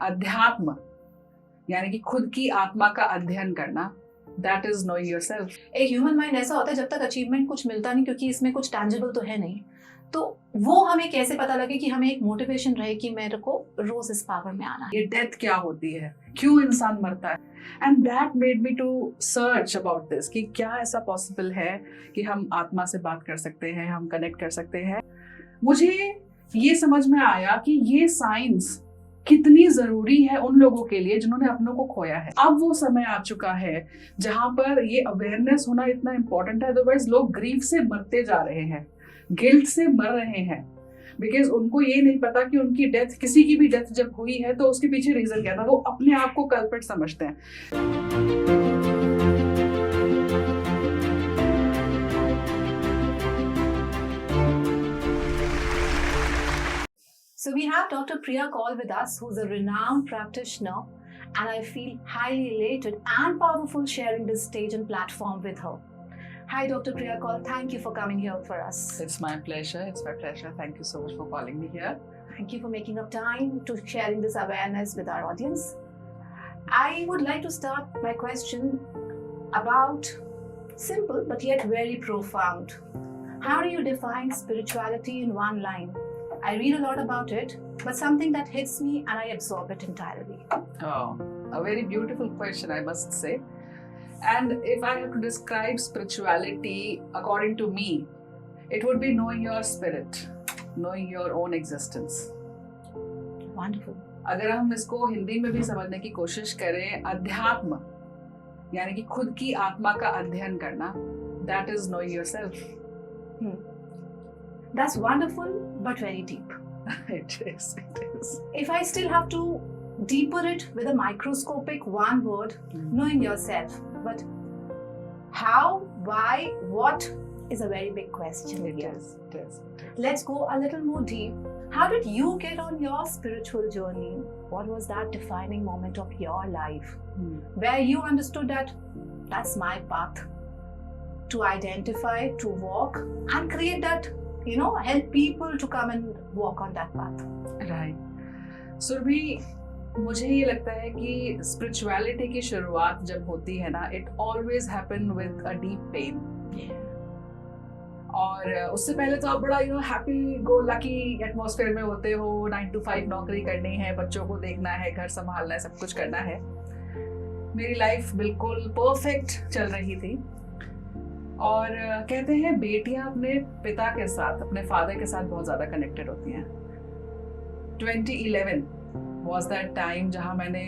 अध्यात्म यानी कि खुद की आत्मा का अध्ययन करना, दैट इज नोइंग योरसेल्फ। एक ह्यूमन माइंड ऐसा होता है जब तक अचीवमेंट कुछ मिलता नहीं, क्योंकि इसमें कुछ टैंजिबल तो है नहीं, तो वो हमें कैसे पता लगे कि हमें एक मोटिवेशन रहे कि मेरे को रोज इस पावर में आना है। ये डेथ क्या होती है, क्यों इंसान मरता है, and that made me to search about this कि क्या ऐसा पॉसिबल है कि हम आत्मा से बात कर सकते हैं, हम कनेक्ट कर सकते हैं। मुझे ये समझ में आया कि ये साइंस कितनी जरूरी है उन लोगों के लिए जिन्होंने अपनों को खोया है। अब वो समय आ चुका है जहां पर ये अवेयरनेस होना इतना इंपॉर्टेंट है, अदरवाइज लोग ग्रीफ से मरते जा रहे हैं, गिल्ट से मर रहे हैं, बिकॉज उनको ये नहीं पता कि उनकी डेथ, किसी की भी डेथ जब हुई है तो उसके पीछे रीजन क्या था। वो अपने आप को कल्प्रिट समझते हैं। So we have Dr. Priya Kaul with us, who's a renowned practitioner, and I feel highly elated and powerful sharing this stage and platform with her. Hi, Dr. Priya Kaul. Thank you for coming here for us. It's my pleasure. It's my pleasure. Thank you so much for calling me here. Thank you for making up time to sharing this awareness with our audience. I would like to start my question about simple but yet very profound. How do you define spirituality in one line? I read a lot about it, but something that hits me and I absorb it entirely. Oh, a very beautiful question, I must say. And if I have to describe spirituality according to me, it would be knowing your spirit, knowing your own existence. Wonderful. अगर हम इसको हिंदी में भी समझने की कोशिश करें, अध्यात्म यानी कि खुद की आत्मा का अध्ययन करना, that is knowing yourself. That's wonderful, but very deep. It is. If I still have to deeper it with a microscopic one word, knowing yourself. But how, why, what is a very big question. It is. Let's go a little more deep. How did you get on your spiritual journey? What was that defining moment of your life where you understood that that's my path to identify, to walk and create that, help people to come and walk on that path? Right. Surabhi, मुझे ये लगता है कि spirituality की शुरुआत जब होती है ना, it always happen with a deep pain. और उससे पहले तो आप बड़ा हैप्पी गो लकी एटमॉस्फेयर में होते हो, 9 to 5 नौकरी करनी है, बच्चों को देखना है, घर संभालना है, सब कुछ करना है। मेरी लाइफ बिल्कुल परफेक्ट चल रही थी। और कहते हैं बेटियां अपने पिता के साथ, अपने फादर के साथ बहुत ज़्यादा कनेक्टेड होती हैं। 2011 वॉज दैट टाइम जहाँ मैंने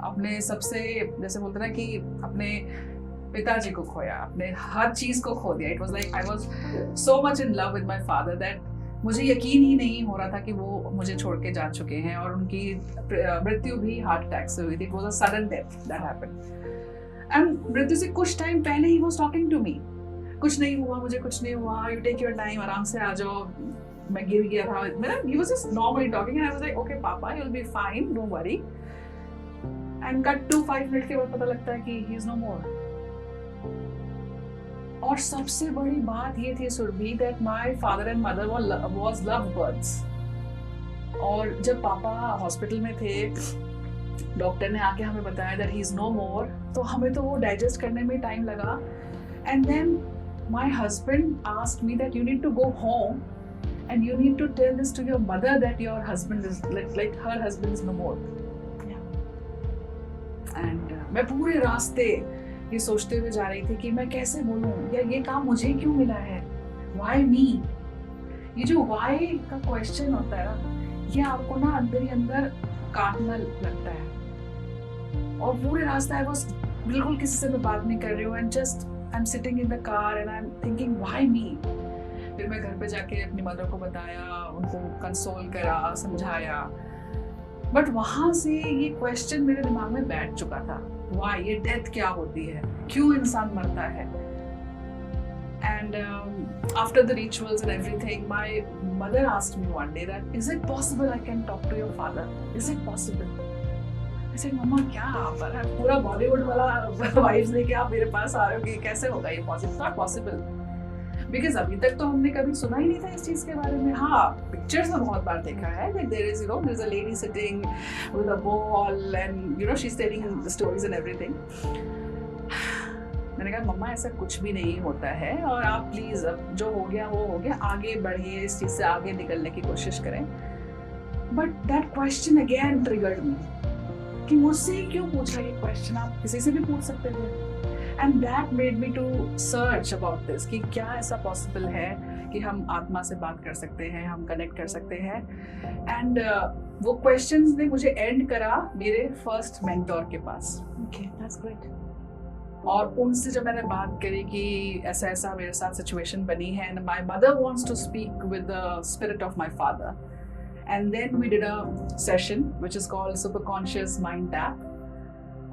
अपने सबसे, जैसे बोलते ना कि अपने पिताजी को खोया, अपने हर चीज़ को खो दिया। It was like I was so much in love with my father that मुझे यकीन ही नहीं हो रहा था कि वो मुझे छोड़ के जा चुके हैं, और उनकी मृत्यु भी हार्ट अटैक से हुई थी। It was a sudden death that happened. And मृत्यु से कुछ टाइम पहले ही वॉज टॉकिंग टू मी, कुछ नहीं हुआ, मुझे कुछ नहीं हुआ, यू टेक योर टाइम, आराम से आ जाओ, मैं गिर गया था, मेरा he was just normally talking and I was like okay papa you'll be fine, don't worry, and cut to 5 minute के बाद पता लगता है कि he is no more। और सबसे बड़ी बात ये थी Surabhi that my father and mother was lovebirds। और जब पापा हॉस्पिटल में थे, डॉक्टर ने आके हमें बताया that he is no more, तो हमें तो वो डाइजेस्ट करने में टाइम लगा। And then my husband asked me that you need to go home and you need to tell this to your mother that your husband is like her husband is no more। And मैं पूरे रास्ते ये सोचते हुए जा रही थी कि मैं कैसे बोलूं, या ये काम मुझे क्यों मिला है, why me। ये जो why का क्वेश्चन होता है ना, ये आपको ना अंदर ही अंदर काटना लगता है। और पूरे रास्ते I was बिल्कुल किसी से मैं बात नहीं कर रही हूँ, and just I'm sitting in the car and I'm thinking why me। फिर मैं घर पे जाके अपनी मदर को बताया, उनको कंसोल करा, समझाया, बट वहाँ से ये क्वेश्चन मेरे दिमाग में बैठ चुका था, why, ये डेथ क्या होती है, क्यों इंसान मरता है। And after the rituals and everything, my mother asked me one day that is it possible I can talk to your father, is it possible। I said मम्मा क्या पर पूरा बॉलीवुड वाला वाइब्स लेके आप मेरे पास आ रहे हो कि कैसे होगा ये पॉसिबल, नॉट पॉसिबल। बिकॉज अभी तक तो हमने कभी सुना ही नहीं था इस चीज के बारे में. हाँ, पिक्चर्स में बहुत बार देखा है that there is, there's a lady sitting with a ball and she's telling the stories and everything. मैंने कहा मम्मा ऐसा कुछ भी नहीं होता है और आप प्लीज अब जो हो गया वो हो गया, आगे बढ़िए, इस चीज से आगे निकलने की कोशिश करें. But that question again triggered मी कि मुझसे ही क्यों पूछा ये क्वेश्चन, आप किसी से भी पूछ सकते थे. And that made me to search about this कि क्या ऐसा पॉसिबल है कि हम आत्मा से बात कर सकते हैं, हम कनेक्ट कर सकते हैं. एंड वो क्वेश्चंस ने मुझे एंड करा मेरे फर्स्ट मेंटोर के पास. Okay, that's great. और उनसे जब मैंने बात करी कि ऐसा ऐसा मेरे साथ सिचुएशन बनी है and my mother wants to speak with the spirit of my father, and then we did a session which is called super conscious mind tap.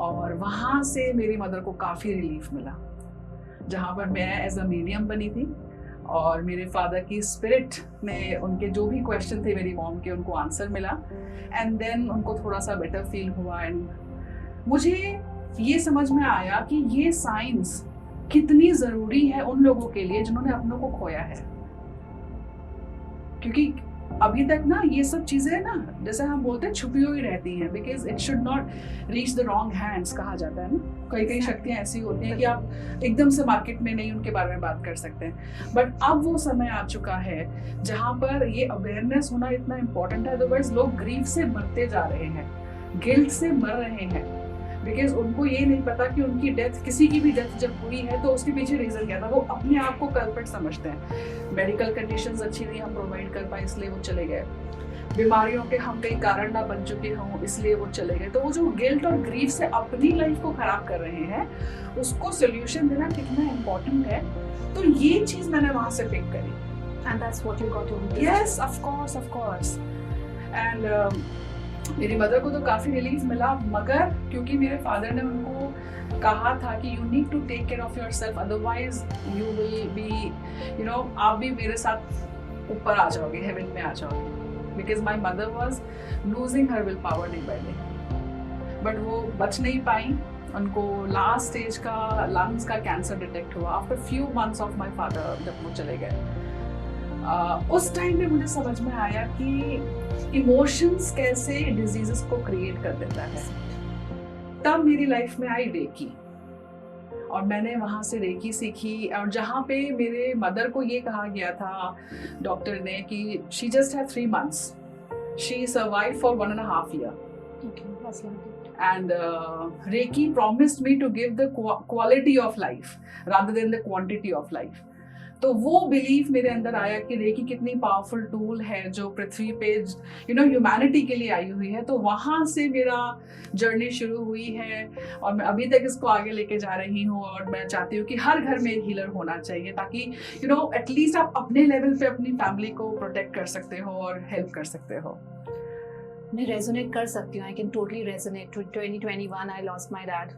और वहाँ से मेरी मदर को काफ़ी रिलीफ मिला, जहाँ पर मैं एज अ मीडियम बनी थी और मेरे फादर की स्पिरिट में उनके जो भी क्वेश्चन थे मेरी मॉम के, उनको आंसर मिला. एंड देन उनको थोड़ा सा बेटर फील हुआ एंड मुझे ये समझ में आया कि ये साइंस कितनी ज़रूरी है उन लोगों के लिए जिन्होंने अपनों को खोया है. क्योंकि अभी तक ना ये सब चीज़ें ना, जैसे हम बोलते हैं, छुपी हुई रहती हैं, because it should not reach the wrong hands कहा जाता है ना. कई शक्तियाँ ऐसी होती हैं कि आप एकदम से मार्केट में नहीं उनके बारे में बात कर सकते हैं. बट अब वो समय आ चुका है जहाँ पर ये अवेयरनेस होना इतना इम्पोर्टेंट है. अदरवाइज लोग ग्रीफ से मरते जा रहे हैं, गिल्ट से मर रहे हैं, बिकॉज उनको ये नहीं पता कि उनकी डेथ, किसी की भी डेथ जब हुई है तो उसके पीछे रीज़न क्या था. वो अपने आप को कल्प्रिट समझते हैं. मेडिकल कंडीशंस अच्छी नहीं हम प्रोवाइड कर पाए इसलिए वो चले गए, बीमारियों के हम कई कारण ना बन चुके हों इसलिए वो चले गए. तो वो जो गिल्ट और ग्रीफ से अपनी लाइफ को खराब कर रहे हैं, उसको सोल्यूशन देना कितना इम्पोर्टेंट है. तो ये चीज़ मैंने वहाँ से पिक करी. And that's what you got to do. Yes, of course. And मेरी मदर को तो काफ़ी रिलीफ मिला, मगर क्योंकि मेरे फादर ने उनको कहा था कि you need to take care of your self, otherwise you will be आप भी मेरे साथ ऊपर आ जाओगे, हेवन में आ जाओगे. Because my mother was losing her will power day by day, but वो बच नहीं पाई. उनको लास्ट स्टेज का लंग्स का कैंसर डिटेक्ट हुआ after few months of my father जब वो चले गए. उस टाइम में मुझे समझ में आया कि इमोशंस कैसे डिजीजेस को क्रिएट कर देता है. तब मेरी लाइफ में आई रेकी और मैंने वहाँ से रेकी सीखी. और जहाँ पे मेरे मदर को ये कहा गया था डॉक्टर ने कि she just had 3 months, she survive for 1.5 years. Okay, that's lovely. And Reiki promised me to give the quality of life rather than the quantity of life. तो वो बिलीफ मेरे अंदर आया कि रेकी कितनी पावरफुल टूल है जो पृथ्वी पे ह्यूमैनिटी के लिए आई हुई है. तो वहाँ से मेरा जर्नी शुरू हुई है और मैं अभी तक इसको आगे लेके जा रही हूँ. और मैं चाहती हूँ कि हर घर में एक हीलर होना चाहिए ताकि एटलीस्ट आप अपने लेवल पे अपनी फैमिली को प्रोटेक्ट कर सकते हो और हेल्प कर सकते हो. मैं रेजोनेट कर सकती हूँ. I can totally resonate. 2021 I lost my dad,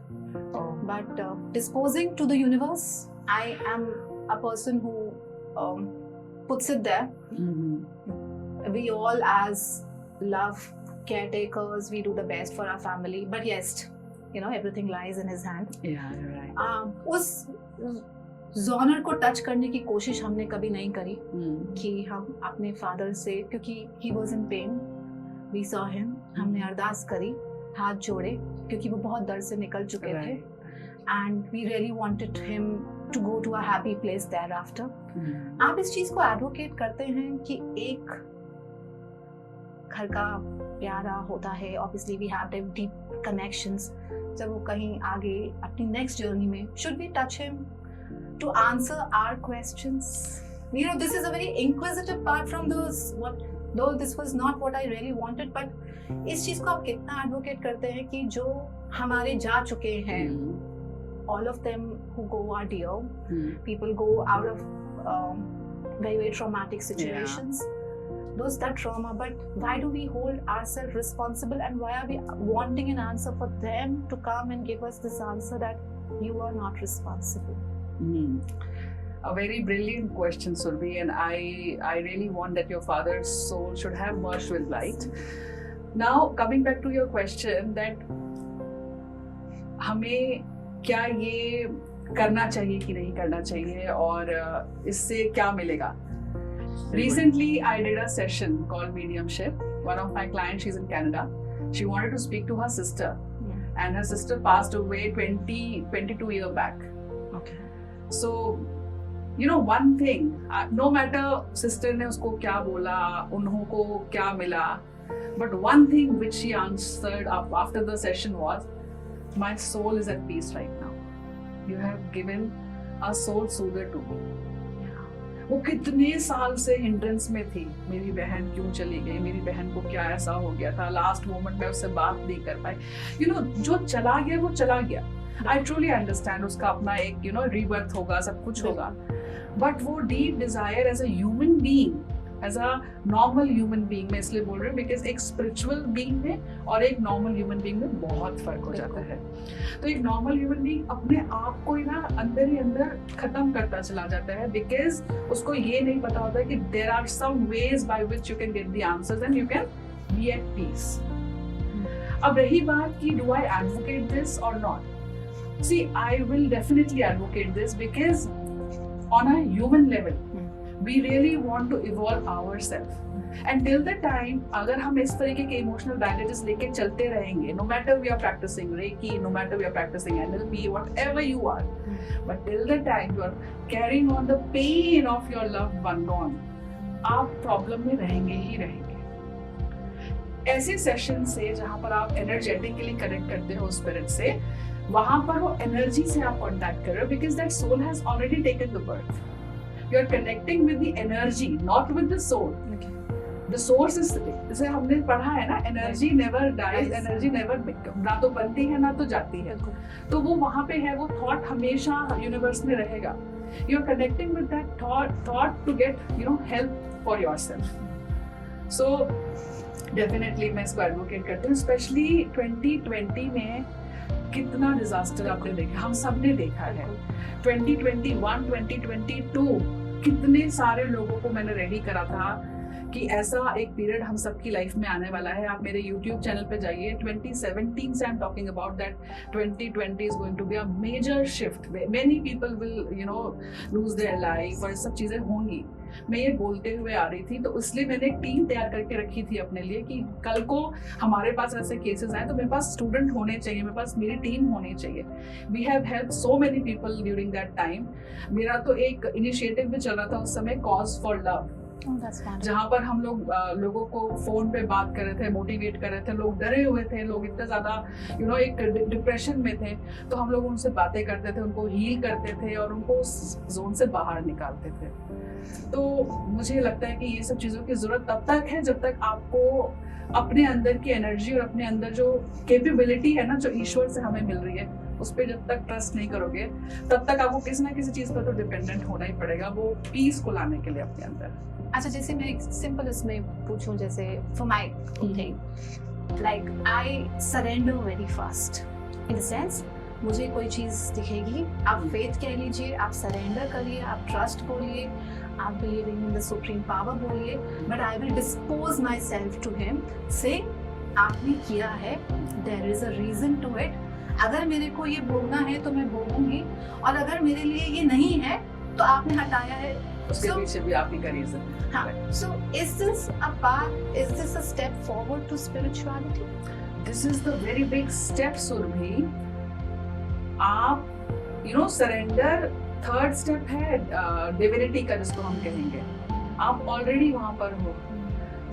but disposing to the universe, I am a person who puts it there. Mm-hmm. We all as love caretakers, we do the best for our family, but yes, everything lies in his hand. Yeah, you're right. उस genre को touch करने की कोशिश हमने कभी नहीं करी कि हम अपने फादर से, क्योंकि he was in pain, we saw him, हमने अरदास करी, हाथ जोड़े, क्योंकि वो बहुत दर्द से निकल चुके थे. And we really wanted him to go to a happy place thereafter. आप इस चीज को एडवोकेट करते हैं कि एक घर का प्यारा होता है. Obviously we have deep connections. जब वो कहीं आगे अपनी next journey में, should we touch him to answer our questions? This is a very inquisitive part from those. Though this was not what I really wanted, but इस चीज को आप कितना एडवोकेट करते हैं कि जो हमारे जा चुके हैं, all of them who go are dear. People go out of very, very traumatic situations. Those that trauma, but why do we hold ourselves responsible and why are we wanting an answer for them to come and give us this answer that you are not responsible? A very brilliant question, Surbi, and I really want that your father's soul should have merged with light. Now, coming back to your question, that हमें क्या ये करना चाहिए कि नहीं करना चाहिए और इससे क्या मिलेगा. Recently, I did a session called Mediumship. One of my clients, she's in Canada. She wanted to speak to her sister, and her sister passed away 22 years back. Okay. So, you know, one thing, no matter sister ने उसको क्या बोला, उन्हों को क्या मिला, but one thing which she answered after the session was, my soul is at peace right now. You have given a soul soother to me. वो कितने साल से हिंड्रेंस में थी, मेरी बहन क्यों चली गई, मेरी बहन को क्या ऐसा हो गया था, लास्ट मोमेंट में उससे बात नहीं कर पाई. यू नो, जो चला गया वो चला गया. आई ट्रूली अंडरस्टैंड, उसका अपना एक रीबर्थ होगा, सब कुछ होगा, बट वो deep desire as a human being, as a normal human being, मैं इसलिए बोल रही हूँ बिकॉज एक स्पिरिचुअल बीइंग में और एक नॉर्मल ह्यूमन बीइंग में बहुत फर्क हो जाता है. तो एक नॉर्मल ह्यूमन बीइंग अपने आप को ही ना अंदर ही अंदर खत्म करता चला जाता है, बिकॉज उसको ये नहीं पता होता कि there are some ways by which you can get the answers and you can be at peace. अब रही बात कि डू आई एडवोकेट दिस और not. See, I will definitely advocate this because on a human level, we really want to evolve ourselves. And till the time, अगर हम इस तरीके के emotional baggages लेके चलते रहेंगे, no matter we are practicing Reiki, no matter we are practicing NLP, whatever you are, but till the time you are carrying on the pain of your loved one gone, आप problem में रहेंगे ही रहेंगे. ऐसे session से जहाँ पर आप energetically connect करते हो spirit से, वहां पर वो एनर्जी से आप कांटेक्ट कर रहे हो, because that soul has already taken the birth. You are connecting with the energy, not with the soul. The source is, जैसे हमने पढ़ा है ना, energy never dies, energy never, ना तो बनती है ना तो जाती है. तो वो वहां पे है, वो थॉट हमेशा यूनिवर्स में रहेगा. You are connecting with that thought to get help for yourself. So definitely मैं इसको एडवोकेट करती हूँ. स्पेशली 2020 में कितना डिजास्टर आपने देखा, हम सब ने देखा है. 2021, 2022 कितने सारे लोगों को मैंने रेडी करा था कि ऐसा एक पीरियड हम सबकी लाइफ में आने वाला है. आप मेरे YouTube चैनल पे जाइए, 2017 से I am talking about that 2020 is going to be a major shift. Many people will lose their life और सब चीजें होंगी. मैं ये बोलते हुए आ रही थी, तो इसलिए मैंने एक टीम तैयार करके रखी थी अपने लिए कि कल को हमारे पास ऐसे केसेस आए तो मेरे पास स्टूडेंट होने चाहिए, मेरे पास मेरी टीम होनी चाहिए. We have help so many people during that time. मेरा तो एक इनिशिएटिव भी चल रहा था उस समय, कॉज फॉर लव, जहाँ पर हम लोग लोगों को फोन पे बात कर रहे थे, मोटिवेट कर रहे थे. लोग डरे हुए थे, लोग इतना ज्यादा एक डिप्रेशन में थे, तो हम लोग उनसे बातें करते थे, उनको हील करते थे और उनको उस जोन से बाहर निकालते थे. तो मुझे लगता है कि ये सब चीज़ों की ज़रूरत तब तक है जब तक आपको अपने अंदर की एनर्जी और अपने अंदर जो कैपेबिलिटी है ना, जो ईश्वर से हमें मिल रही है, उस पर जब तक ट्रस्ट नहीं करोगे तब तक आपको किसी ना किसी चीज़ पर तो डिपेंडेंट होना ही पड़ेगा, वो पीस को लाने के लिए अपने अंदर. अच्छा, जैसे मैं एक सिंपल इसमें पूछूं, जैसे for my thing, like I surrender very fast, in the sense मुझे कोई चीज़ दिखेगी, आप फेथ कह लीजिए, आप सरेंडर करिए, आप ट्रस्ट बोलिए, आप believing in the supreme power बोलिए, but I will dispose my self to him, से आपने किया है, there is a reason to it. अगर मेरे को ये बोलना है तो मैं बोलूंगी, और अगर मेरे लिए ये नहीं है तो आपने हटाया है, उसके पीछे भी आप ही का रीजन. हाँ, so is this a path, is this a step forward to spirituality? This is the very big step, Surbhi. आप सरेंडर थर्ड स्टेप है डिविनिटी का, जिसको हम कहेंगे. आप ऑलरेडी वहां पर हो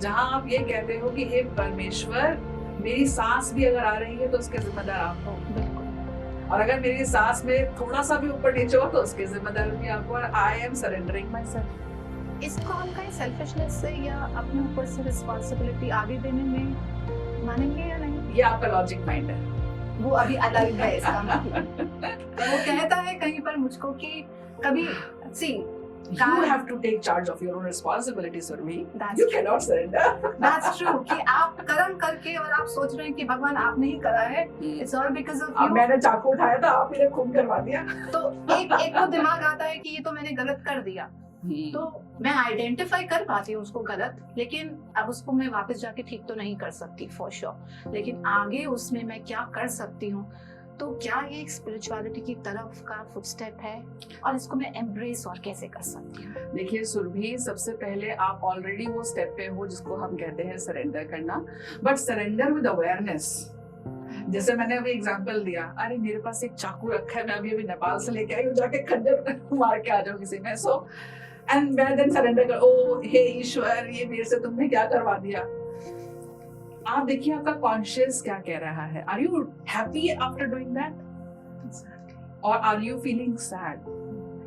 जहां आप ये कहते हो कि हे परमेश्वर, मेरी सांस भी अगर आ रही है तो उसके जिम्मेदार आप हो. बिल्कुल. और अगर मेरी सांस में थोड़ा सा भी ऊपर नीचे हो तो उसके जिम्मेदार भी आप हो. I am surrendering my self. इसको हम कहीं सेल्फिशनेस से या अपने ऊपर से रिस्पॉन्सिबिलिटी आगे देने में मानेंगे या नहीं? ये आपका लॉजिक माइंड है, वो अभी अलग है इसका मतलब. वो कहता है कहीं पर मुझको कि कभी सी you have to take charge of your own responsibility, Surmi. You cannot surrender. That's true. कि आप कर्म करके और आप सोच रहे हैं कि भगवान आपने ही करा है, it's all because of you. मैंने चाकू उठाया था, आप मेरे खून करवा दिया. तो एक को दिमाग आता है कि ये तो मैंने गलत कर दिया, तो मैं आइडेंटिफाई कर पाती हूँ उसको गलत, लेकिन अब उसको मैं वापस जाके ठीक तो नहीं कर सकती फॉर श्योर, लेकिन आगे उसमें मैं क्या कर सकती हूँ. तो क्या ये एक स्पिरिचुअलिटी की तरफ का फुटस्टेप है और इसको मैं एम्ब्रेस और कैसे कर सकती हूँ? देखिए सुरभि, सबसे पहले आप ऑलरेडी वो स्टेप पे हो जिसको हम कहते हैं सरेंडर करना, बट सरेंडर विद अवेयरनेस। जैसे मैंने अभी एग्जांपल दिया, अरे मेरे पास एक चाकू रखा है, मैं अभी नेपाल से लेके आई हूँ, जाके खंजर मार के आ जाऊँ किसी में, सो एंड मैं देन सरेंडर कर, ओ हे ईश्वर, ये मेरे से तुमने क्या करवा दिया। आप देखिए आपका कॉन्शियस क्या कह रहा है। Are you happy after doing that और are you feeling sad?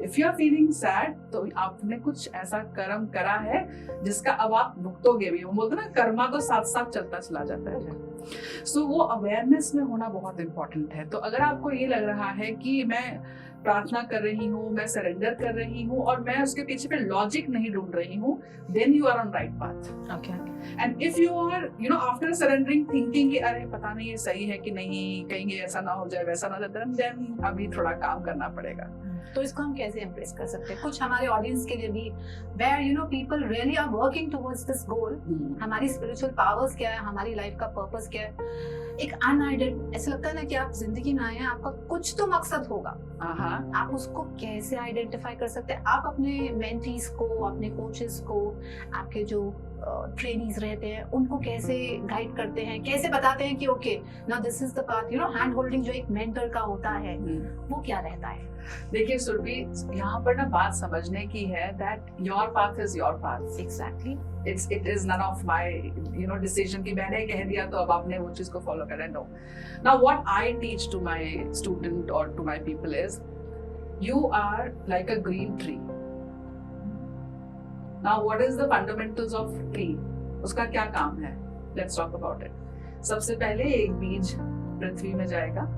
If you are feeling sad तो आपने कुछ ऐसा कर्म करा है जिसका अब आप भुगतोगे भी। वो बोलते ना, कर्मा तो साथ साथ चलता चला जाता है। सो वो अवेयरनेस में होना बहुत इंपॉर्टेंट है। तो अगर आपको ये लग रहा है कि मैं प्रार्थना कर रही हूँ, मैं सरेंडर कर रही हूँ और मैं उसके पीछे पे लॉजिक नहीं ढूंढ रही हूँ, then you are on right path. Okay. And if you are after surrendering thinking कि अरे पता नहीं ये सही है कि नहीं, कहीं ये ऐसा ना हो जाए, वैसा ना हो जाए, देन अभी थोड़ा काम करना पड़ेगा। तो इसको हम कैसे इम्प्रेस कर सकते हैं कुछ हमारे ऑडियंस के लिए भी, where people really are working towards this goal. हमारी स्पिरिचुअल पावर्स क्या है, हमारी लाइफ का पर्पस क्या है, एक अनआइडेंट, ऐसा लगता है ना कि आप जिंदगी में आए हैं, आपका कुछ तो मकसद होगा, आप उसको कैसे आइडेंटिफाई कर सकते हैं? आप अपने मेंटीज को, अपने कोचेस को, आपके जो ट्रेनीज रहते हैं उनको कैसे गाइड करते हैं, कैसे बताते हैं कि okay now this is the path, hand holding जो एक मेंटर का होता है वो क्या रहता है? देखिए सुरभि, यहाँ पर ना बात समझने की है that your path is your path. Exactly. It is none of my decision कि मैंने कह दिया तो अब आपने वो चीज को follow करना है. No. Now what I teach to my student or to my people is, you are like a green tree. Now what is the fundamentals of tree? उसका क्या काम है? Let's talk about it. सबसे पहले एक बीज पृथ्वी में जाएगा,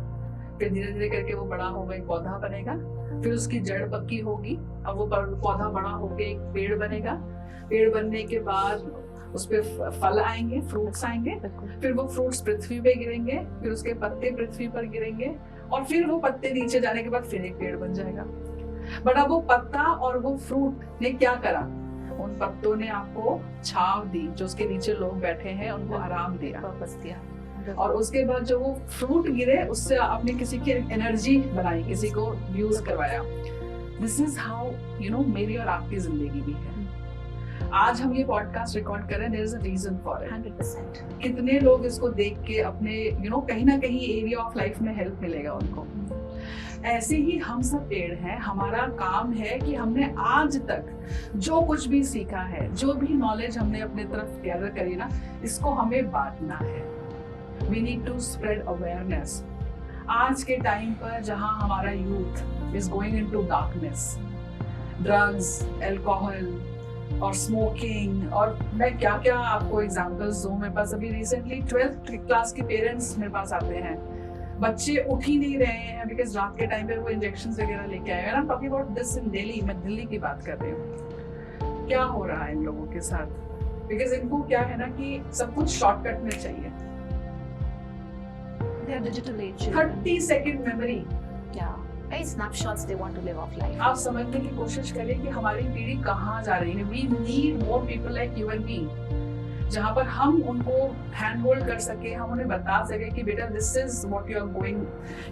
फिर धीरे धीरे करके वो बड़ा होगा, एक पौधा बनेगा, फिर उसकी जड़ पक्की होगी, अब वो पौधा बड़ा होके एक पेड़ बनेगा, पेड़ बनने के बाद उस पे फल आएंगे, फ्रूट्स आएंगे, फिर वो फ्रूट्स पृथ्वी पे गिरेंगे, फिर उसके पत्ते पृथ्वी पर गिरेंगे और फिर वो पत्ते नीचे जाने के बाद फिर एक पेड़ बन जाएगा। बट अब वो पत्ता और वो फ्रूट ने क्या करा? उन पत्तों ने आपको छांव दी, जो उसके नीचे लोग बैठे हैं उनको आराम दिया, पर्पस दिया, और उसके बाद जो वो फ्रूट गिरे उससे आपने किसी की एनर्जी बनाई, किसी को यूज करवाया। दिस इज हाउ मेरी और आपकी जिंदगी भी है। आज हम ये पॉडकास्ट रिकॉर्ड कर रहे हैं, there is a reason for it. 100%। कितने लोग इसको देख के अपने कहीं ना कहीं एरिया ऑफ लाइफ में हेल्प मिलेगा उनको। ऐसे ही हम सब पेड़ हैं। हमारा काम है कि हमने आज तक जो कुछ भी सीखा है, जो भी नॉलेज हमने अपने तरफ गैदर करी ना, इसको हमें बांटना है। We need to spread awareness. आज के टाइम पर जहां हमारा youth is going into darkness, drugs, alcohol और स्मोकिंग और मैं क्या क्या आपको एग्जांपल्स दूं। मेरे पास अभी रिसेंटली 12th क्लास के पेरेंट्स मेरे पास आते हैं, बच्चे उठ ही नहीं रहे हैं बिकॉज रात के टाइम पे वो इंजेक्शंस वगैरह लेके आए हैं। आई am talking about this in Delhi, मैं दिल्ली की बात कर रही हूँ। क्या हो रहा है इन लोगों के साथ? बिकॉज इनको क्या है ना कि सब कुछ शॉर्टकट में चाहिए। 30 second memory, snapshots they want to live off life. आप समझने की कोशिश करें कि हमारी पीढ़ी कहाँ जा रही है। We need more people like you and me, जहाँ पर हम उनको हैंड होल्ड कर सके, हम उन्हें बता सके कि बेटा this is what you are going,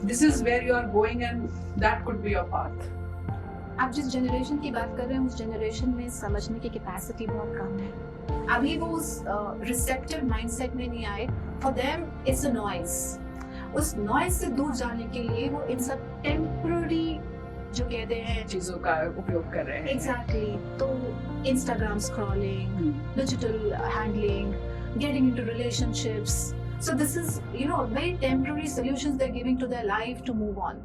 this is where you are going and that could be your path. आप जिस जनरेशन की बात कर रहे हैं उस जनरेशन में समझने की कैपेसिटी बहुत कम है। अभी वो उस रिसेप्टिव माइंडसेट में नहीं आए। For them it's a noise. उस नॉइज से दूर जाने के लिए वो इन सब टेम्पररी जो कहते हैं चीजों का उपयोग कर रहे हैं। एग्जैक्टली। तो Instagram scrolling, digital handling, getting into relationships, so this is very temporary solutions they are giving to their life to move on.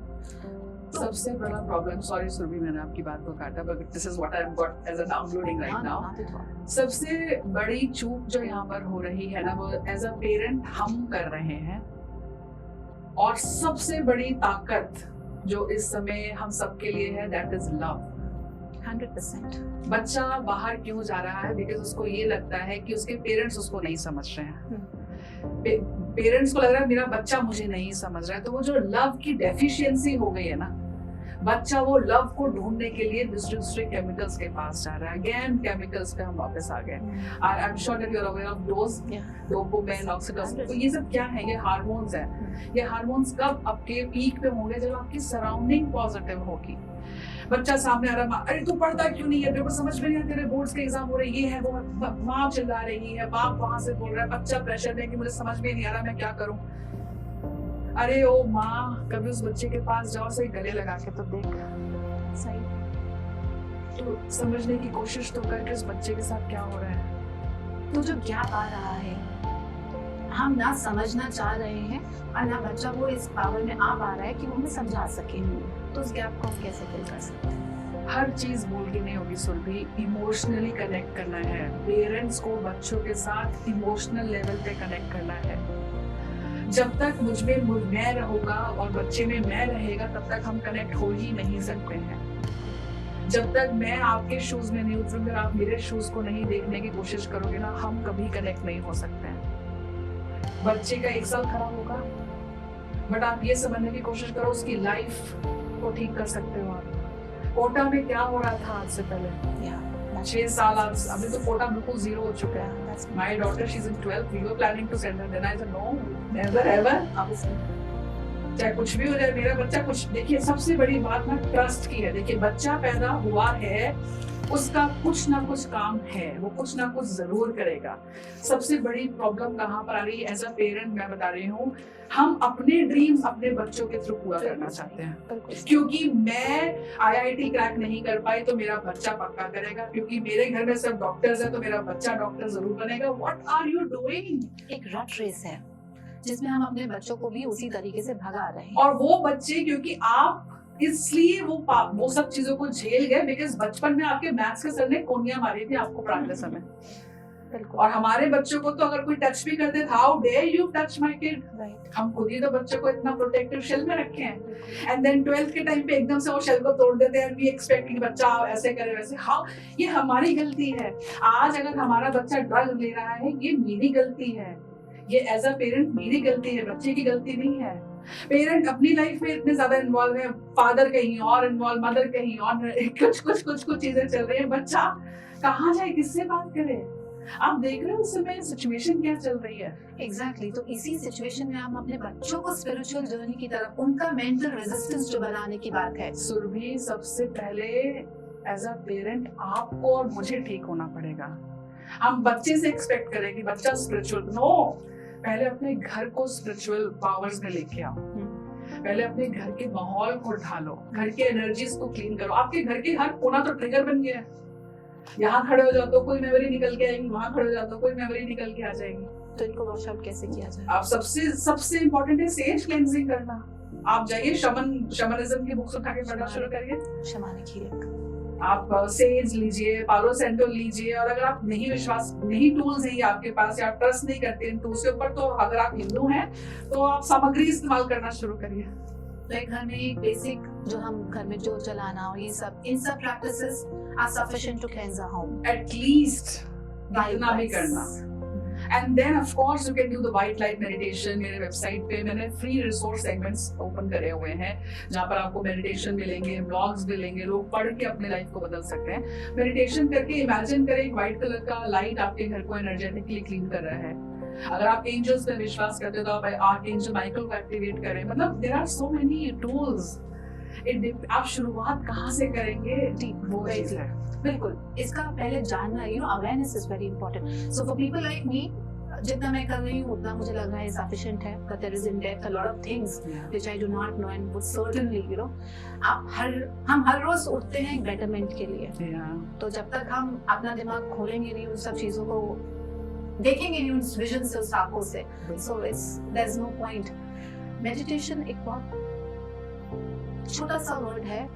सबसे बड़ा प्रॉब्लम, सॉरी सुरभि मैंने आपकी बात को काटा, but this is what I have got as a downloading right now. सबसे बड़ी चूक जो यहाँ पर हो रही है ना, वो एज अ पेरेंट हम कर रहे हैं, और सबसे बड़ी ताकत जो इस समय हम सबके लिए है, दैट इज लव। 100%। बच्चा बाहर क्यों जा रहा है? बिकॉज उसको ये लगता है कि उसके पेरेंट्स उसको नहीं समझ रहे हैं। पेरेंट्स को लग रहा है मेरा बच्चा मुझे नहीं समझ रहा है, तो वो जो लव की डेफिशिएंसी हो गई है ना, बच्चा वो लव को ढूंढने के लिए दूसरे दूसरे केमिकल्स के पास जा रहा है। अगेन केमिकल्स पे हम वापस आ गए। I am sure that you are aware of those, dopamine, oxytocin. तो ये सब क्या है? ये हार्मोन्स हैं। ये हार्मोन्स कब आपके पीक पे होंगे? जब आपकी सराउंडिंग पॉजिटिव होगी। बच्चा सामने आ रहा है, अरे तू पढ़ता क्यों नहीं है, पेपर समझ में नहीं आता, तेरे बोर्ड्स के एग्जाम हो रहे, ये है वो है, माँ चिल्ला रही है, बाप वहां से बोल रहा है, बच्चा प्रेशर में कि मुझे समझ में नहीं आ रहा, मैं क्या करूं। अरे ओ माँ, कभी उस बच्चे के पास जाओ, सही गले लगा के तो देख, सही तो समझने की कोशिश तो कर कि उस बच्चे के साथ क्या हो रहा है। तो जो गैप आ रहा है, हम ना समझना चाह रहे हैं और ना बच्चा वो इस पावर में आ पा रहा है कि वो हमें समझा सके, तो उस गैप को हम कैसे फिल कर सकते हैं? हर चीज बोल के नहीं होगी सुरभि, इमोशनली कनेक्ट करना है। पेरेंट्स को बच्चों के साथ इमोशनल लेवल पे कनेक्ट करना है। जब तक मुझ में मैं रहूंगा और बच्चे में मैं रहेगा, तब तक हम कनेक्ट हो ही नहीं सकते हैं। जब तक मैं आपके शूज में नहीं उतरूंगी और आप मेरे शूज को नहीं देखने की कोशिश करोगे ना, हम कभी कनेक्ट नहीं हो सकते हैं। बच्चे का 1 साल खराब होगा, बट आप ये समझने की कोशिश करो उसकी लाइफ को ठीक कर सकते हो आप। कोटा में क्या हो रहा था आज से पहले? 6 साल अभी तो कोटा बिल्कुल 0 हो चुका है। My daughter, she's in 12th. We were planning to send her. Then I said no, never ever. चाहे कुछ भी हो जाए, मेरा बच्चा कुछ, देखिए सबसे बड़ी बात ना ट्रस्ट की है। देखिए बच्चा पैदा हुआ है, उसका कुछ ना कुछ काम है, वो कुछ ना कुछ जरूर करेगा। सबसे बड़ी प्रॉब्लम कहाँ पर आ रही है? एज अ पेरेंट मैं बता रही हूँ, हम अपने ड्रीम्स अपने बच्चों के थ्रू पूरा करना चाहते हैं। क्योंकि मैं IIT क्रैक नहीं कर पाई तो मेरा बच्चा पक्का करेगा, क्योंकि मेरे घर में सब डॉक्टर्स है तो मेरा बच्चा डॉक्टर जरूर बनेगा। What are you doing? एक रट रेस है जिसमें हम अपने बच्चों को भी उसी तरीके से भगा रहे हैं। और वो बच्चे, क्योंकि आप इसलिए वो सब चीजों को झेल गए, बिकॉज बचपन में आपके मैथ्स के सर ने कोनियां मारी थी आपको पढ़ाते समय। और हमारे बच्चों को तो अगर कोई टच भी करते, how dare you touch my kid. हम खुद ही तो बच्चों को इतना प्रोटेक्टिव शेल में रखे हैं, एंड देन 12th के टाइम पे एकदम से वो शेल को तोड़ देते हैं। वी एक्सपेक्ट कि बच्चा ऐसे करे वैसे। हाँ, ये हमारी गलती है। आज अगर हमारा बच्चा ड्रग ले रहा है, ये मेरी गलती है, ये एज अ पेरेंट मेरी गलती है, बच्चे की गलती नहीं है। पेरेंट अपनी लाइफ में इतने ज्यादा इन्वॉल्व है, फादर कहीं और इन्वॉल्व, मदर कहीं और, कुछ चीजें चल रही है। बच्चा कहाँ जाए, किससे बात करे? आप देख रहे हो उस समय सिचुएशन क्या चल रही है। एग्जैक्टली तो इसी सिचुएशन में हम अपने बच्चों को स्पिरिचुअल जर्नी की तरफ, उनका मेंटल रेजिस्टेंस जो बनाने की बात है। सुरभि, सबसे पहले एज अ पेरेंट आपको और मुझे ठीक होना पड़ेगा। हम बच्चे से एक्सपेक्ट करें कि बच्चा स्पिरिचुअल, नो, पहले अपने घर को स्पिरिचुअल पावर्स में लेके आओ। पहले अपने घर के माहौल को ढालो, घर के एनर्जीज को क्लीन करो। आपके घर के हर कोना तो ट्रिगर बन गया है। यहाँ खड़े हो जाओ तो कोई मेमोरी निकल के आएगी, वहां खड़े हो जाओ तो कोई मेमोरी निकल के आ जाएगी। तो इनको वॉश आउट कैसे किया जाए? आप सबसे इम्पोर्टेंट है सेज क्लेंजिंग करना। आप जाइए शमनिज्म की बुक्स उठा के पढ़ना शुरू करिए। शमानी खीरक, आप सेज लीजिए, पालो सेंटो लीजिए। और अगर आप नहीं टूल्स है आपके पास, या आप ट्रस्ट नहीं करते इन टूल्स के ऊपर, तो अगर आप हिंदू हैं तो आप सामग्री इस्तेमाल करना शुरू करिए। लाइक घर में एक बेसिक जो हम घर में जो चलाना और ये सब, इन सब practices are sufficient to cleanse a home. At least इतना भी करना। And then of course you can do the white light meditation। मेरे वेबसाइट पे मैंने फ्री रिसोर्स सेगमेंट्स ओपन करे हुए हैं, जहाँ पर आपको मेडिटेशन मिलेंगे, ब्लॉग्स मिलेंगे, लोग पढ़ के अपने लाइफ को बदल सकते हैं। मेडिटेशन करके इमेजिन करें एक व्हाइट कलर का लाइट आपके घर को एनर्जेटिकली क्लीन कर रहा है। अगर आप एंजल्स पे विश्वास करते हो तो आप आर्कएंजल माइकल को एक्टिवेट करें। मतलब there are so many tools. आप शुरुआत कहाँ से करेंगे, वो चीज है। बिल्कुल, इसका पहले जानना, awareness is very important. So for people like me, जितना मैं कर रही हूँ उतना मुझे लग रहा है सफिशिएंट है, but there is in depth a lot of things which I do not know and would certainly हम हर रोज उठते हैं बेटरमेंट के लिए। तो जब तक हम अपना दिमाग खोलेंगे नहीं, उन सब चीजों को देखेंगे नहीं, उन विजन से, उस आंखों से, so there is no point. Meditation एक बहुत छोटा सा वर्ड है।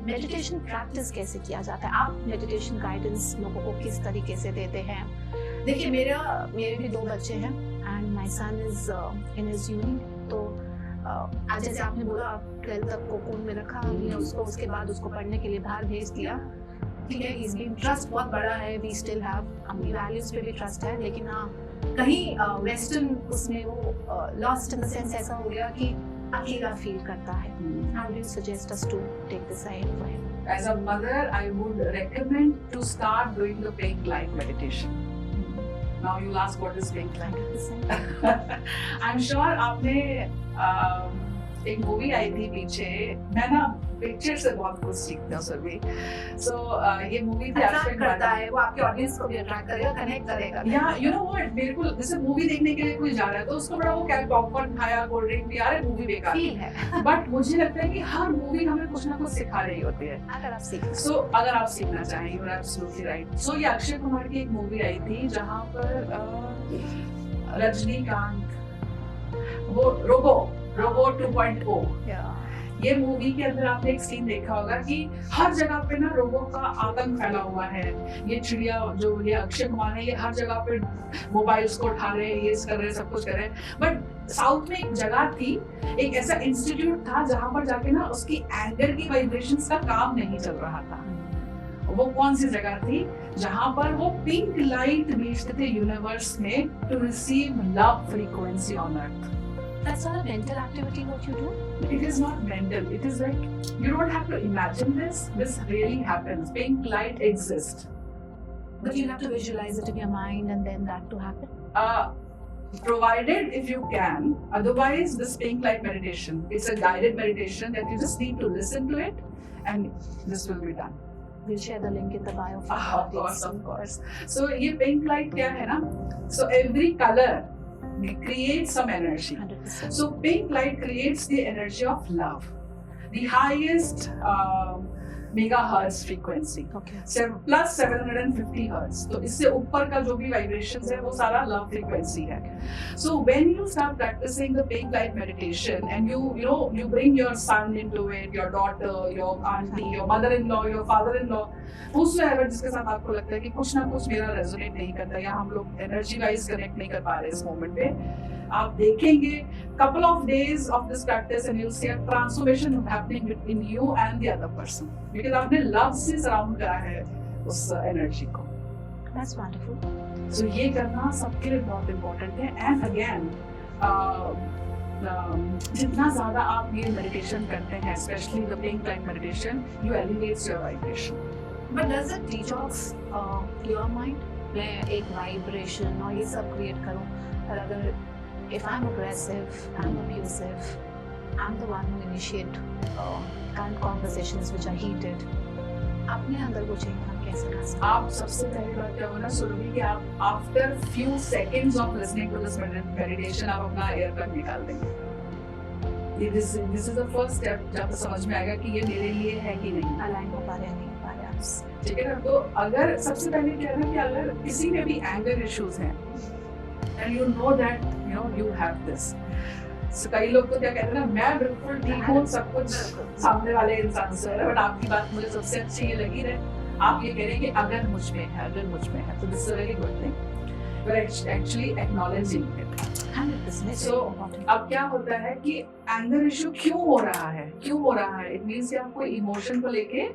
मेडिटेशन प्रैक्टिस कैसे किया जाता है? आप मेडिटेशन गाइडेंस लोगों को किस तरीके से देते हैं? देखिए, मेरे भी 2 बच्चे हैं and my son is in his uni. तो आज जैसे आपने बोला 12th तक कोकून में रखा हमने उसको, उसके बाद उसको पढ़ने के लिए बाहर भेज दिया। ठीक है, इज बीइंग ट्रस्ट बहुत बड़ा है, वी स्टिल हैव अपनी वैल्यूज पे भी ट्रस्ट है, लेकिन हाँ कहीं वेस्टर्न उसमें वो लॉस्ट इन द सेंस ऐसा हो गया कि अकेला फील करता है, how do you suggest us to take this ahead for him? As a mother, I would recommend to start doing the pink light meditation. Now you'll ask what is pink light. 100%. I'm sure आपने एक movie आई थी पीछे, मैं ना picture से बहुत कुछ सीखती हूँ सभी। So ये मूवी थी अट्रैक्ट करता है, वो आपके ऑडियंस को भी अट्रैक्ट करेगा, कनेक्ट करेगा। या यू नो व्हाट, मेरे को जैसे मूवी देखने के लिए कोई जा रहा है तो उसको बड़ा वो क्या पॉपकॉर्न खाया, कोल्ड ड्रिंक पिया, अरे मूवी बेकार फील है। बट मुझे लगता है कि हर मूवी हमें कुछ ना कुछ सिखा रही होती है। अगर आप सीख सो अगर आप सीखना चाहें, यू आर एब्सोल्युटली राइट। सो ये अक्षय कुमार की एक मूवी आई थी जहाँ पर रजनीकांत, वो रोबो 2.0, ये मूवी के अंदर आपने एक सीन देखा होगा कि हर जगह पे ना रोबो का आतंक फैला हुआ है। ये चिड़िया जो ये अक्षय कुमार है, ये हर जगह पे मोबाइल्स को उठा रहे हैं, ये कर रहे हैं, सब कुछ कर रहे हैं। बट साउथ में एक जगह थी, एक ऐसा इंस्टीट्यूट था जहां पर जाके ना उसकी एंगर की वाइब्रेशंस का काम नहीं चल रहा था। वो कौन सी जगह थी? जहां पर वो पिंक लाइट भेजते थे यूनिवर्स में to receive love frequency on earth. That's not a mental activity what you do? It is not mental. It is like you don't have to imagine this. This really happens. Pink light exists. But you have to visualize it in your mind and then that to happen. Provided if you can. Otherwise, this pink light meditation, it's a guided meditation that you just need to listen to it, and this will be done. We'll share the link in the bio. Of course. So, ये pink light क्या है ना? So every color creates some energy. 100%. So pink light creates the energy of love, the highest megahertz frequency, Okay. plus 750 hertz. तो इससे ऊपर का जो भी vibrations है वो सारा love frequency है. So when you start practicing the pink light meditation and you bring your son into it, your daughter, your auntie, your mother-in-law, your father-in-law, whosoever जिसके साथ आपको लगता है कि कुछ ना कुछ मेरा रेजोनेट नहीं करता या हम लोग एनर्जी वाइज कनेक्ट नहीं कर पा रहे इस मोमेंट पे, आप देखेंगे couple of days of this practice and you'll see a transformation happening between you and the other person because आपने लव से सराउंड करा है उस एनर्जी को। That's wonderful. So ये करना सबके लिए बहुत इम्पोर्टेंट है। एंड अगेन जितना ज्यादा आप ये मेडिटेशन करते हैं, specially the pink light meditation, you elevates your vibration. But does it detox your mind? मैं एक वाइब्रेशन और ये सब क्रिएट करूँ, और अगर if I'm aggressive, I'm abusive, I'm the one who initiate kind conversations which are heated, अपने अंदर वो चेंज हम कैसे ला सकते हैं? आप सबसे पहली बात क्या होना सुनोगे कि आप after few seconds of listening to this meditation आप अपना एयर कट निकाल देंगे। This is the first step, जब समझ में आएगा कि ये मेरे लिए है कि नहीं, अलाइन हो पा रहे हैं नहीं हो पा रहे हैं आपसे। ठीक है ना। तो अगर सबसे पहले क्या है ना कि अगर किसी में भी एंगर इश्यूज हैं and you know that you have this, so कई लोग तो क्या कहते हैं ना, मैं बिल्कुल ठीक हूँ, सब कुछ सामने वाले इंसान से है, बट आपकी बात मुझे सबसे अच्छी ये लगी है, आप ये कह रहे हैं कि अगर मुझ में है, अगर मुझ में है, तो this is a very good thing, you are actually acknowledging it. 100%. So, अब क्या होता है कि एंगर इशू क्यों हो रहा है, इट मीन्स कि आप कोई इमोशन को लेके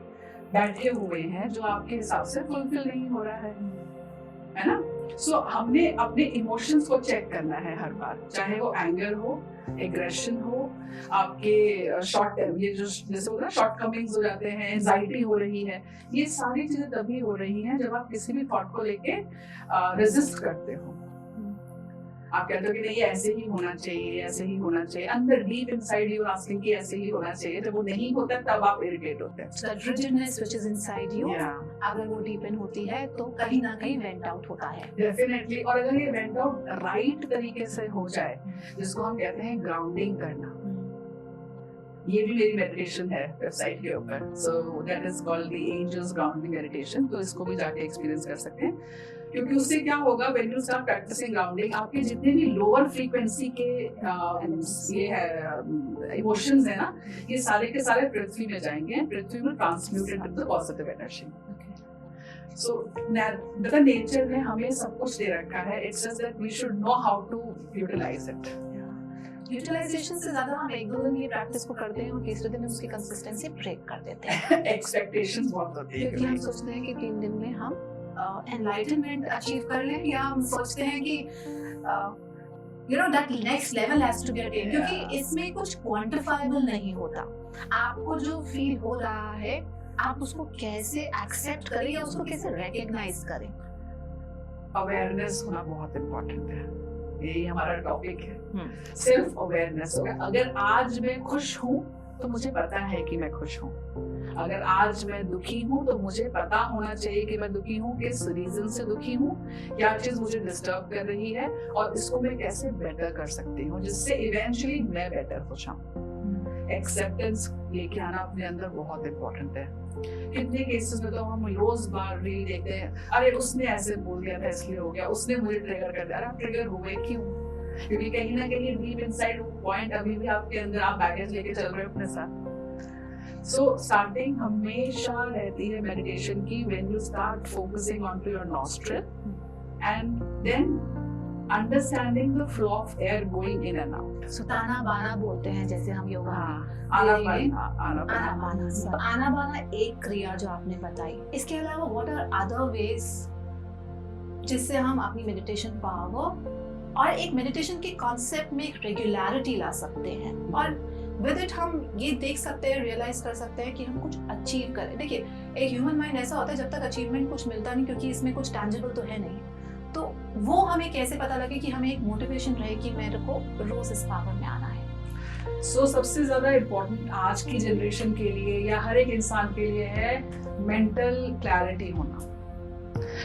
बैठे हुए हैं जो आपके हिसाब से फुलफिल नहीं हो रहा है ना। सो हमने अपने इमोशंस को चेक करना है हर बार, चाहे वो एंगर हो, एग्रेशन हो, आपके शॉर्ट ये जो जैसे होता है शॉर्ट कमिंग्स हो जाते हैं, एंजाइटी हो रही है, ये सारी चीजें तभी हो रही हैं जब आप किसी भी थॉट को लेके रेजिस्ट करते हो। आप कहते हो कि नहीं ऐसे ही होना चाहिए, ऐसे ही होना चाहिए, अंदर deep inside you are asking कि ऐसे ही होना चाहिए, जब वो नहीं होता तब आप इरिटेट होते हैं। So that rigidness which is inside you, अगर वो डीपन होती है तो कहीं ना कहीं वेंट आउट होता है। डेफिनेटली। और अगर ये वेंट आउट राइट तरीके से हो जाए, जिसको हम कहते हैं ग्राउंडिंग करना, ये भी मेरी मेडिटेशन है वेबसाइट के ऊपर, so that is called the angels grounding meditation, तो इसको भी जाके एक्सपीरियंस कर सकते हैं। क्योंकि उससे क्या होगा, when you start practising grounding, आपके जितने भी लोअर फ्रीक्वेंसी के ये है इमोशंस है ना, ये सारे के सारे पृथ्वी में जाएंगे, पृथ्वी में transmute into the positive energy. So the nature ने हमें सब कुछ दे रखा है, it's just that we should know how to utilise it. Utilisation से ज्यादा हम एक दो दिन ये प्रैक्टिस को करते हैं और तीसरे दिन उसकी कंसिस्टेंसी ब्रेक कर देते हैं। एक्सपेक्टेशंस बहुत होती है, क्योंकि हम सोचते हैं कि 3 दिन में हम एनलाइटनमेंट अचीव कर लें, या हम सोचते हैं कि that next level has to get in, क्योंकि इसमें कुछ क्वांटिफाइबल नहीं होता। आपको जो फील हो रहा है आप उसको कैसे एक्सेप्ट करें या उसको कैसे रिकॉग्नाइज करें। अवेयरनेस होना बहुत इम्पोर्टेंट है, यही हमारा टॉपिक है। सिर्फ अवेयरनेस होगा। अगर आज मैं खुश हूँ तो मुझे पता है कि मैं खुश हूँ, अगर आज मैं दुखी हूँ तो मुझे पता होना चाहिए कि मैं दुखी हूँ, किस रीजन से दुखी हूँ, क्या चीज मुझे डिस्टर्ब कर रही है और इसको मैं कैसे बेटर कर सकती हूँ जिससे इवेंचुअली मैं बेटर हो जाऊँ। एक्सेप्टेंस लेके आना अपने अंदर बहुत इम्पोर्टेंट है। कितने केसेस में तो हम रोज बार रील देखते हैं, अरे उसने ऐसे बोल दिया था इसलिए हो गया, उसने मुझे ट्रिगर कर दिया। अरे आप ट्रिगर हुए क्यों? क्योंकि कहीं ना कहीं डीप इनसाइड वो पॉइंट अभी भी आपके अंदर, आप बैगेज लेके चल रहे हो अपने साथ। So starting हमेशा रहती है मेडिटेशन की when you start focusing onto your nostril and then understanding the flow of air going in and out. सुताना बाना बोलते हैं जैसे हम योगा। आना बाना एक क्रिया जो आपने बताई, इसके अलावा what are other ways जिससे हम अपनी मेडिटेशन पावर और एक मेडिटेशन के कॉन्सेप्ट में एक रेगुलरिटी ला सकते हैं और विद इट हम ये देख सकते हैं, रियलाइज कर सकते हैं कि हम कुछ अचीव करें। देखिए एक ह्यूमन माइंड ऐसा होता है जब तक अचीवमेंट कुछ मिलता नहीं, क्योंकि इसमें कुछ टैंजिबल तो है नहीं, तो वो हमें कैसे पता लगे कि हमें एक मोटिवेशन रहे कि मेरे को रोज इस पावर में आना है। सबसे ज्यादा इम्पोर्टेंट आज की जनरेशन के लिए या हर एक इंसान के लिए है मेंटल क्लैरिटी होना।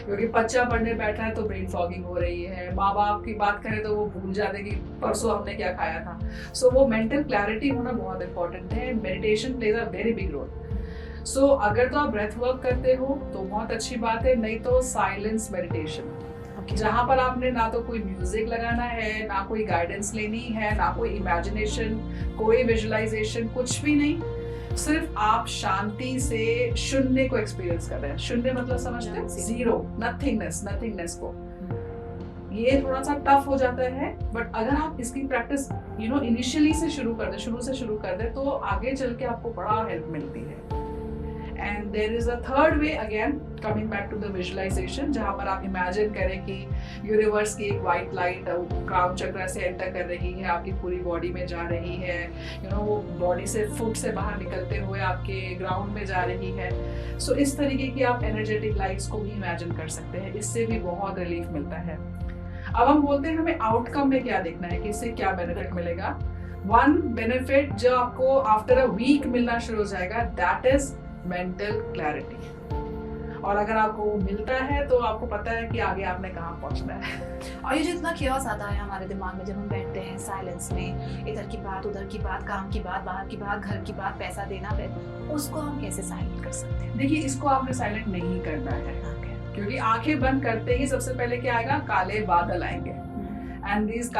क्योंकि बच्चा पढ़ने बैठा है तो ब्रेन फॉगिंग हो रही है, माँ बाप की बात करें तो वो भूल जाते कि परसों हमने क्या खाया था। वो मेंटल क्लैरिटी होना बहुत इंपॉर्टेंट है। Meditation plays a very big role. अगर तो आप ब्रेथ वर्क करते हो तो बहुत अच्छी बात है, नहीं तो साइलेंस मेडिटेशन, जहाँ पर आपने ना तो कोई म्यूजिक लगाना है, ना कोई गाइडेंस लेनी है, ना कोई इमेजिनेशन, कोई विजुअलाइजेशन, कुछ भी नहीं, सिर्फ आप शांति से शून्य को एक्सपीरियंस कर रहे हैं। शून्य मतलब समझते हैं? जीरो, नथिंगनेस को। ये थोड़ा सा टफ हो जाता है, बट अगर आप इसकी प्रैक्टिस इनिशियली से शुरू कर दे तो आगे चल के आपको बड़ा हेल्प मिलती है। And there is a third way, again coming back to the visualisation, जहाँ पर आप इमेजिन करें कि यूनिवर्स की एक व्हाइट लाइट क्राउन चक्र से एंटर कर रही है, आपकी पूरी बॉडी में जा रही है, वो बॉडी से फुट से बाहर निकलते हुए आपके ग्राउंड में जा रही है। इस तरीके की आप एनर्जेटिक लाइट्स को भी इमेजिन कर सकते हैं, इससे भी बहुत रिलीफ मिलता है। अब हम बोलते हैं हमें आउटकम में क्या देखना है कि इससे क्या बेनिफिट मिलेगा। वन बेनिफिट जो आपको आफ्टर अ वीक मिलना शुरू हो जाएगा, दैट इज मेंटल क्लैरिटी। और अगर आपको मिलता है तो आपको पता है कि आगे आपने कहाँ पहुंचना है। और ये जो इतना chaos आता है हमारे दिमाग में जब हम बैठते हैं साइलेंस में, इधर की बात उधर की बात, काम की बात बाहर की बात, घर की बात, पैसा देना, उसको हम कैसे साइलेंट कर सकते हैं? देखिए इसको आपने साइलेंट नहीं करना है, क्योंकि आंखें बंद करते ही सबसे पहले क्या आएगा? काले बादल आएंगे। एंड these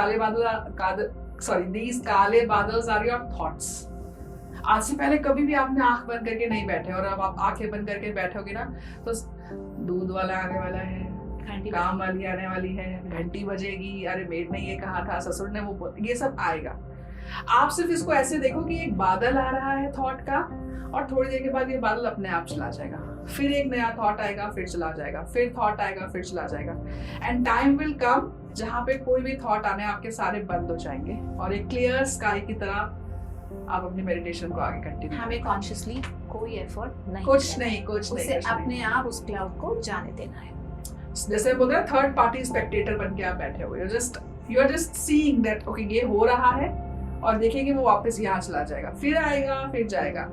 काले बादल्स आर योर थॉट्स। आज से पहले कभी भी आपने आंख बंद करके नहीं बैठे, और अब आप आंखें बंद करके बैठोगे ना तो दूध वाला आने वाला है, काम वाली आने वाली है, घंटी बजेगी, अरे मेड ने ये कहा था, ससुर ने वो, ये सब आएगा। आप सिर्फ इसको ऐसे देखो कि एक बादल आ रहा है थॉट का, और थोड़ी देर के बाद ये बादल अपने आप चला जाएगा, फिर एक नया थॉट आएगा, फिर चला जाएगा, फिर थॉट आएगा, फिर चला जाएगा। एंड टाइम विल कम जहाँ पे कोई भी थॉट आने आपके सारे बंद हो जाएंगे, और एक क्लियर स्काई की तरह आप अपनी मेडिटेशन को आगे कंटिन्यू। हमें कॉन्शियसली कोई एफर्ट नहीं, कुछ नहीं, उसे अपने आप उस क्लाउड को जाने देना है। जैसे बोलते हैं थर्ड पार्टी स्पेक्टेटर बन के आप बैठे हुए, you are just seeing that okay ये हो रहा है, और देखेंगे वो वापस यहाँ चला जाएगा, फिर आएगा, फिर जाएगा,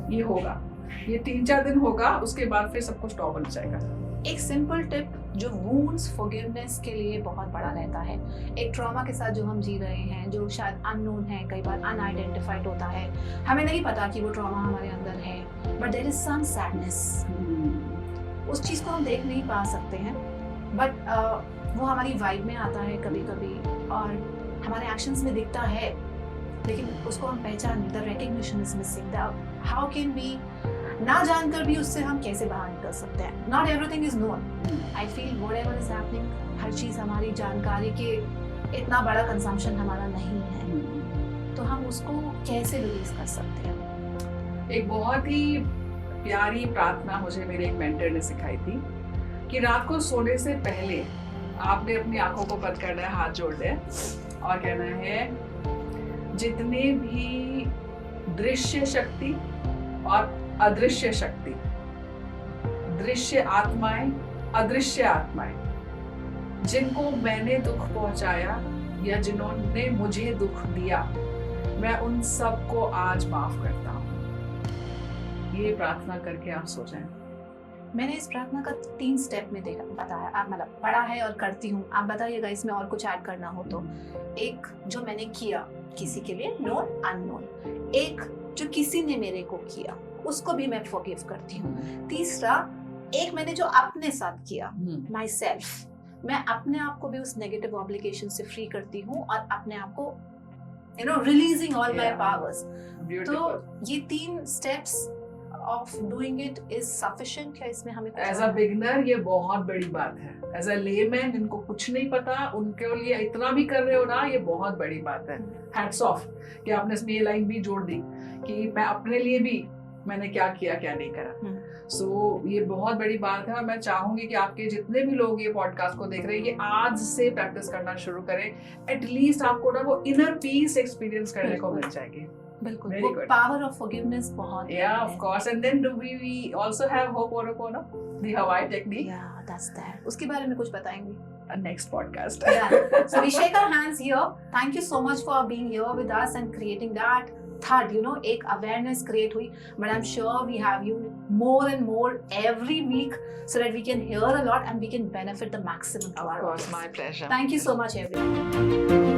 ये होगा, ये 3-4 दिन होगा, उसके बाद फिर सब कुछ टॉप बन जाएगा। एक सिंपल टिप जो वुंड्स फॉरगिवनेस के लिए बहुत बड़ा रहता है, एक ट्रॉमा के साथ जो हम जी रहे हैं, जो शायद अननोन है, कई बार अनआइडेंटिफाइड होता है, हमें नहीं पता कि वो ट्रॉमा हमारे अंदर है, but there is some sadness. उस चीज़ को हम देख नहीं पा सकते हैं, बट वो हमारी वाइब में आता है कभी कभी, और हमारे एक्शंस में दिखता है, लेकिन उसको हम पहचान नहीं, the recognition is missing. How can we, ना जानकर भी उससे हम कैसे बाहर निकल सकते हैं? Not everything is known. I feel whatever is happening, हर चीज़ हमारी जानकारी के इतना बड़ा कंजम्पशन हमारा नहीं है, तो हम उसको कैसे रिलीज कर सकते हैं? एक बहुत ही प्यारी प्रार्थना मुझे मेरे एक मेंटर ने सिखाई थी कि रात को सोने से पहले आपने अपनी आंखों को बंद करना है, हाथ जोड़ लें, और कहना है जितने भी दृश्य शक्ति और अदृश्य शक्ति, दृश्य आत्माएं, अदृश्य आत्माएं, जिनको मैंने दुख पहुंचाया या जिन्होंने मुझे दुख दिया, मैं उन सबको आज माफ करता हूँ। ये प्रार्थना करके आप सो जाएं। मैंने इस प्रार्थना का 3 स्टेप में देखा बताया, आप मतलब पढ़ा है और करती हूँ। आप बताइएगा इसमें और कुछ ऐड करना हो तो। एक जो मैंने किया किसी के लिए, नोन अननोन। एक जो किसी ने मेरे को किया उसको भी मैं फॉरगिव करती हूँ। तीसरा, एक मैंने जो अपने साथ किया, माई सेल्फ, मैं अपने आप को भी उस नेगेटिव ऑब्लिगेशन से फ्री करती हूँ और अपने आप को रिलीजिंग ऑल माई पावर्स। तो ये 3 steps of doing it is sufficient या इसमें हमें एज अ बिगिनर ये बहुत बड़ी बात है। एज अ लेमैन जिनको कुछ नहीं पता, उनके लिए इतना भी कर रहे हो ना, ये बहुत बड़ी बात है। हैट्स ऑफ कि आपने इसमें ये लाइन भी जोड़ दी कि मैं अपने लिए भी मैंने क्या किया क्या नहीं करा। सो ये बहुत बड़ी बात है और मैं चाहूंगी कि आपके जितने भी लोग ये पॉडकास्ट को देख रहे हैं, ये आज से प्रैक्टिस करना शुरू करें। एटलीस्ट आपको ना वो इनर पीस एक्सपीरियंस करने को मिल जाएगी। बिल्कुल, वो पावर ऑफ फॉरगिवनेस बहुत है। Yeah, of course. And then do we also have Ho'oponopono, the Hawaii technique? Yeah, that's that. उसके बारे में कुछ बताएंगे? A next podcast. Yeah. So we shake our hands here. Thank you so much for being here with us and creating that third, एक awareness create हुई. But I'm sure we have you more and more every week so that we can hear a lot and we can benefit the maximum to our audience. Of course, my pleasure. Thank you so much, everyone.